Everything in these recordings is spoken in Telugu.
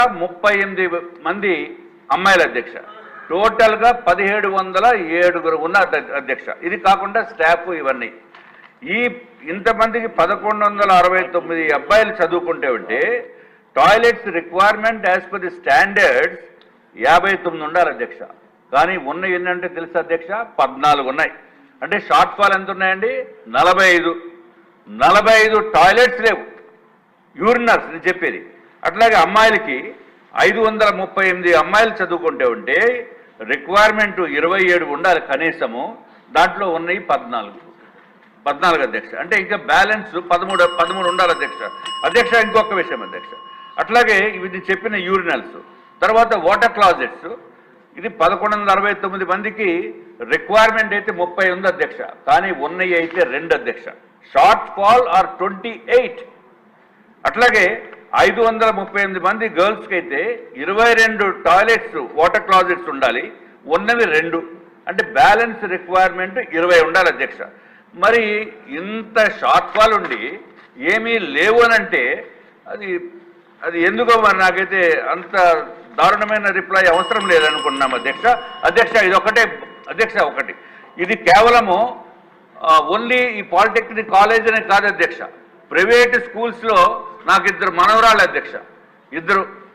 38 మంది అమ్మాయిల అధ్యక్ష, టోటల్గా 1707 ఉన్నారు అధ్యక్ష. ఇది కాకుండా స్టాఫ్ ఇవన్నీ ఇంతమందికి 1169 అబ్బాయిలు చదువుకుంటే ఉంటే toilets requirement as per the standards 59 ఉండాలి అధ్యక్ష. కానీ ఉన్నాయి ఏంటంటే తెలుసు అధ్యక్ష, 14 ఉన్నాయి. అంటే షార్ట్ ఫాల్ ఎంత ఉన్నాయండి? 45 టాయిలెట్స్ లేవు, యూరినల్స్ నేను చెప్పేది. అట్లాగే అమ్మాయిలకి 538 అమ్మాయిలు చదువుకుంటే ఉంటే రిక్వైర్మెంట్ 27 ఉండాలి కనీసము, దాంట్లో ఉన్నాయి 14 అధ్యక్ష. అంటే ఇంకా బ్యాలెన్స్ 13 ఉండాలి అధ్యక్ష. ఇంకొక విషయం అధ్యక్ష, అట్లాగే ఇది చెప్పిన యూరినల్స్, తర్వాత వాటర్ క్లాజెట్స్, ఇది 1169 మందికి రిక్వైర్మెంట్ అయితే 30 ఉంది అధ్యక్ష, కానీ ఉన్నాయి అయితే 2 అధ్యక్ష. షార్ట్ ఫాల్ ఆర్ 28. అట్లాగే 538 మంది గర్ల్స్కి అయితే 22 టాయిలెట్స్ వాటర్ క్లాజెట్స్ ఉండాలి, ఉన్నవి 2. అంటే బ్యాలెన్స్ రిక్వైర్మెంట్ 20 ఉండాలి అధ్యక్ష. మరి ఇంత షార్ట్ ఫాల్ ఉండి ఏమీ లేవు అనంటే అది ఎందుకో మరి నాకైతే అంత దారుణమైన రిప్లై అవసరం లేదనుకున్నాం అధ్యక్ష. ఇది ఒకటే అధ్యక్ష. ఇది కేవలము ఓన్లీ ఈ పాలిటెక్నిక్ కాలేజ్ అనే కాదు అధ్యక్ష. ప్రైవేట్ స్కూల్స్లో నాకు 2 మనవరాళ్ళు అధ్యక్ష.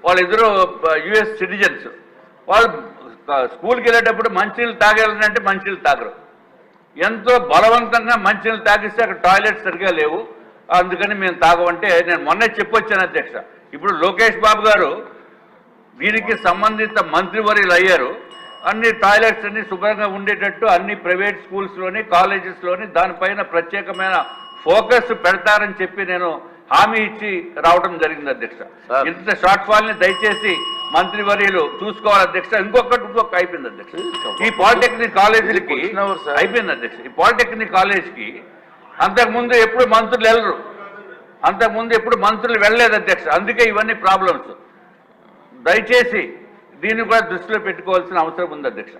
వాళ్ళిద్దరు యుఎస్ సిటిజన్స్. వాళ్ళు స్కూల్కి వెళ్ళేటప్పుడు మంచినీళ్ళు తాగాలంటే మంచినీళ్ళు తాగరు, ఎంతో బలవంతంగా మంచినీళ్ళు తాగిస్తే అక్కడ టాయిలెట్స్ సరిగా లేవు, అందుకని మేము తాగమంటే నేను మొన్నే చెప్పొచ్చాను అధ్యక్ష. ఇప్పుడు లోకేష్ బాబు గారు దీనికి సంబంధిత మంత్రివర్యులు అయ్యారు. అన్ని టాయిలెట్స్ అన్ని శుభ్రంగా ఉండేటట్టు అన్ని ప్రైవేట్ స్కూల్స్లోని కాలేజెస్లోని దానిపైన ప్రత్యేకమైన ఫోకస్ పెడతారని చెప్పి నేను హామీ ఇచ్చి రావడం జరిగింది అధ్యక్ష. ఇంత షార్ట్ ఫాల్ని దయచేసి మంత్రివర్యులు చూసుకోవాలి అధ్యక్ష. ఇంకొక అయిపోయింది అధ్యక్ష. ఈ పాలిటెక్నిక్ కాలేజీలకి అయిపోయింది అధ్యక్ష. ఈ పాలిటెక్నిక్ కాలేజ్కి అంతకుముందు ఎప్పుడు మంత్రులు వెళ్ళరు, అంతకుముందు ఎప్పుడు మంత్రులు వెళ్ళలేదు అధ్యక్ష. అందుకే ఇవన్నీ ప్రాబ్లమ్స్. దయచేసి దీన్ని కూడా దృష్టిలో పెట్టుకోవాల్సిన అవసరం ఉంది అధ్యక్ష.